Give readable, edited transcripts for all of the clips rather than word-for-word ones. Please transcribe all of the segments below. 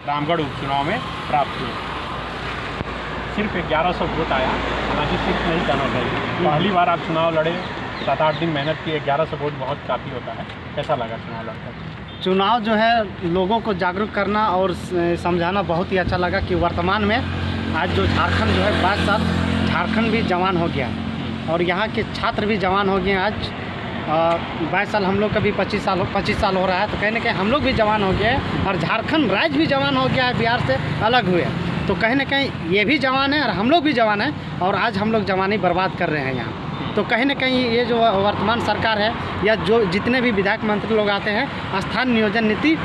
रामगढ़ उपचुनाव में प्राप्त हुए। सिर्फ 1100 वोट आया, हालांकि सिर्फ नहीं कहना चाहिए, पहली बार आप चुनाव लड़े, 7-8 दिन मेहनत की, 1100 वोट बहुत काफ़ी होता है। कैसा लगा चुनाव लड़कर? चुनाव जो है लोगों को जागरूक करना और समझाना बहुत ही अच्छा लगा कि वर्तमान में आज जो झारखंड जो है 22 साल झारखंड भी जवान हो गया और यहाँ के छात्र भी जवान हो गए। आज 22 साल, हम लोग का भी 25 साल हो रहा है, तो कहीं ना कहीं हम लोग भी जवान हो गए और झारखंड राज्य भी जवान हो गया है, बिहार से अलग हुए। तो कहीं ना कहीं ये भी जवान है और हम लोग भी जवान हैं और आज हम लोग जवानी बर्बाद कर रहे हैं यहाँ। तो कहीं ना कहीं ये जो वर्तमान सरकार है या जो जितने भी विधायक मंत्री लोग आते हैं स्थान नियोजन नीति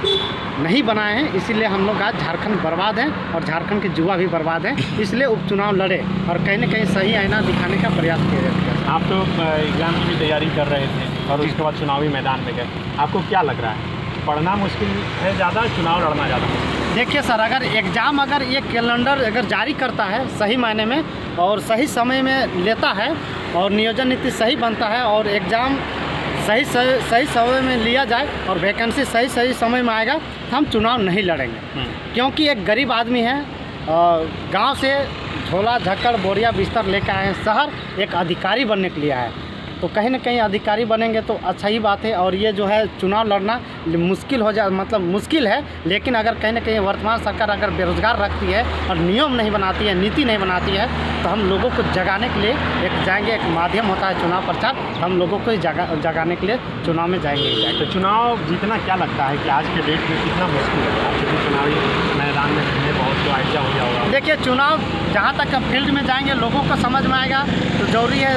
नहीं बनाए हैं, इसीलिए हम लोग आज झारखंड बर्बाद हैं और झारखंड के युवा भी बर्बाद हैं। इसलिए उपचुनाव लड़े और कहीं ना कहीं सही आईना दिखाने का प्रयास किया। आप तो एग्ज़ाम की भी तैयारी कर रहे थे और उसके बाद चुनावी मैदान में गए, आपको क्या लग रहा है, पढ़ना मुश्किल है ज़्यादा, चुनाव लड़ना ज़्यादा मुश्किल? देखिए सर, अगर एग्ज़ाम अगर ये कैलेंडर अगर जारी करता है सही मायने में और सही समय में लेता है और नियोजन नीति सही बनता है और एग्ज़ाम सही समय में लिया जाए और वैकेंसी सही समय में आएगा, तो हम चुनाव नहीं लड़ेंगे। क्योंकि एक गरीब आदमी है, गांव से झोला झक्कड़ बोरिया बिस्तर लेकर आए हैं शहर एक अधिकारी बनने के लिए आए, तो कहीं ना कहीं अधिकारी बनेंगे तो अच्छा ही बात है। और ये जो है चुनाव लड़ना मुश्किल हो जाए, मतलब मुश्किल है, लेकिन अगर कहीं ना कहीं वर्तमान सरकार अगर बेरोजगार रखती है और नियम नहीं बनाती है, नीति नहीं बनाती है, तो हम लोगों को जगाने के लिए एक जाएंगे, एक माध्यम होता है चुनाव प्रचार, हम लोगों को जगाने के लिए चुनाव में जाएंगे। तो चुनाव जीतना क्या लगता है कि आज के डेट में कितना मुश्किल है, क्योंकि चुनावी मैदान में रहने बहुत तो आइडिया हो जाएगा? देखिए, चुनाव जहाँ तक फील्ड में जाएंगे लोगों को समझ में आएगा, तो जरूरी है,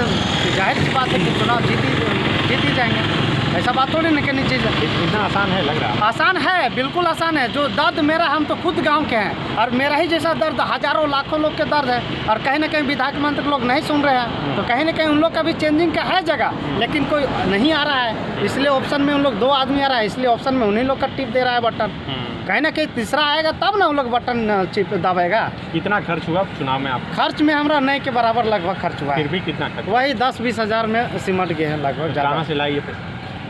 जाहिर सी बात है कि चुनाव जीत ही जाएंगे। ऐसा बात थोड़ी नहीं करनी चाहिए। इतना आसान है लग रहा है? आसान है, बिल्कुल आसान है। जो दर्द मेरा, हम तो खुद गांव के हैं और मेरा ही जैसा दर्द हज़ारों लाखों लोग के दर्द है और कहीं ना कहीं विधायक मंत्री लोग नहीं सुन रहे हैं, तो कहीं ना कहीं उन लोग का भी चेंजिंग का है जगह, लेकिन कोई नहीं आ रहा है। इसलिए ऑप्शन में उन लोग 2 आदमी आ रहा है, इसलिए ऑप्शन में उन्हीं लोग का टिप दे रहा है बटन। कहीं ना कहीं तीसरा आएगा तब ना उन लोग बटन चिप दबाएगा। कितना खर्च हुआ चुनाव में आप? खर्च में हमारा नहीं के बराबर लगभग खर्च हुआ है। फिर भी कितना खर्च? वही 10-20 हज़ार में सिमट गए हैं लगभग। कहाँ से लाइए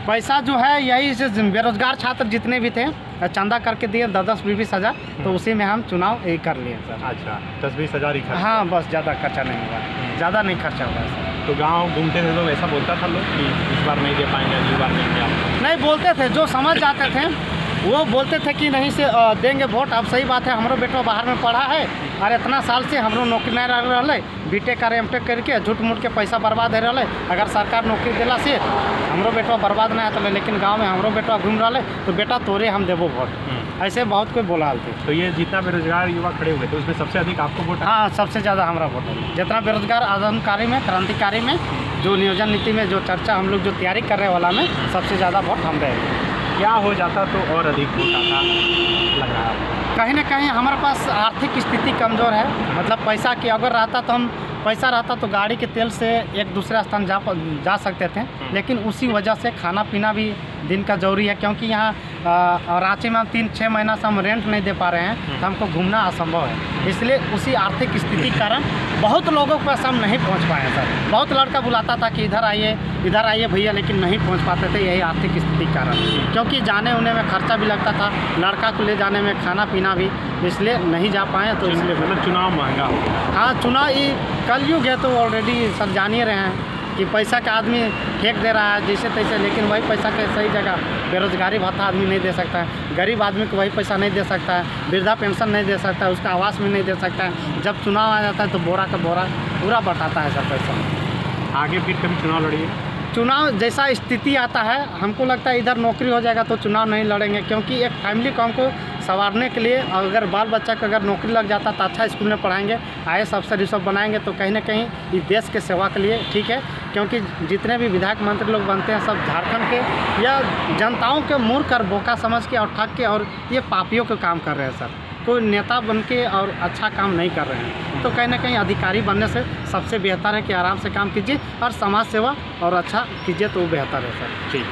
पैसा जो है यही से बेरोजगार छात्र जितने भी थे चंदा करके दिए 10-20 हज़ार, तो उसी में हम चुनाव यही कर लिए सर। अच्छा, 10-20 हज़ार ही खर्च? हाँ, बस ज़्यादा खर्चा नहीं हुआ, ज़्यादा नहीं खर्चा हुआ सर। तो गांव घूमते थे लोग, ऐसा बोलता था लोग कि इस बार नहीं दे पाएंगे, अगली बार नहीं दे? नहीं बोलते थे, जो समझ जाते थे वो बोलते थे कि नहीं से देंगे वोट। अब सही बात है, हमारो बेटा बाहर में पढ़ा है और इतना साल से हमरो नौकरी नहीं रह रहा है, बीटेक और एमटेक करके झूठ मूठ के पैसा बर्बाद हो रहा है। अगर सरकार नौकरी दिला से हमरो बेटा बर्बाद नहीं होता, लेकिन गांव में हमरो बेटा घूम रहा है, तो बेटा तोरे हम देवो वोट, ऐसे बहुत कोई बोला थे। तो ये जितना बेरोजगार युवा खड़े हुए थे उसमें सबसे अधिक आपको वोट? हाँ, सबसे ज़्यादा हमारा वोट है। जितना बेरोजगार आंदोलनकारी में, क्रांतिकारी में, जो नियोजन नीति में जो चर्चा हम लोग जो तैयारी कर रहे वाला में सबसे ज़्यादा वोट हम रहे। क्या हो जाता तो और अधिक वोट आता लग रहा है? कहीं ना कहीं हमारे पास आर्थिक स्थिति कमज़ोर है, मतलब पैसा की अगर रहता तो हम पैसा रहता तो गाड़ी के तेल से एक दूसरे स्थान जा सकते थे, लेकिन उसी वजह से खाना पीना भी दिन का ज़रूरी है। क्योंकि यहाँ रांची में 3-6 महीना से हम रेंट नहीं दे पा रहे हैं, तो हमको घूमना असंभव है। इसलिए उसी आर्थिक स्थिति के कारण बहुत लोगों के पास हम नहीं पहुँच पाए सर। बहुत लड़का बुलाता था कि इधर आइए भैया, लेकिन नहीं पहुँच पाते थे, यही आर्थिक स्थिति के कारण। क्योंकि जाने उन्हें में खर्चा भी लगता था, लड़का को ले जाने में खाना पीना भी, इसलिए नहीं जा पाए। तो इसलिए मतलब चुनाव महंगा हो गया। हाँ, चुनाव ये कलयुग है, तो ऑलरेडी सब जान ही रहे हैं कि पैसा का आदमी फेंक दे रहा है जैसे तैसे, लेकिन वही पैसा के सही जगह बेरोजगारी भत्ता आदमी नहीं दे सकता है, गरीब आदमी को वही पैसा नहीं दे सकता है, वृद्धा पेंशन नहीं दे सकता है, उसका आवास में नहीं दे सकता है। जब चुनाव आ जाता है तो बोरा का बोरा पूरा बटाता है सर पैसा। आगे फिर कभी चुनाव लड़िए? चुनाव जैसा स्थिति आता है, हमको लगता है इधर नौकरी हो जाएगा तो चुनाव नहीं लड़ेंगे। क्योंकि एक फैमिली को हमको संवारने के लिए, अगर बाल बच्चा को अगर नौकरी लग जाता तो अच्छा स्कूल में पढ़ाएंगे, IAS अफसर ये सब बनाएंगे, तो कहीं ना कहीं इस देश के सेवा के लिए ठीक है। क्योंकि जितने भी विधायक मंत्री लोग बनते हैं सब झारखंड के या जनताओं के मूर्ख और बोका समझ के और ठग के और ये पापियों के काम कर रहे हैं सर। कोई नेता बन के और अच्छा काम नहीं कर रहे हैं, तो कहीं ना कहीं अधिकारी बनने से सबसे बेहतर है कि आराम से काम कीजिए और समाज सेवा और अच्छा कीजिए, तो वो बेहतर है सर। ठीक।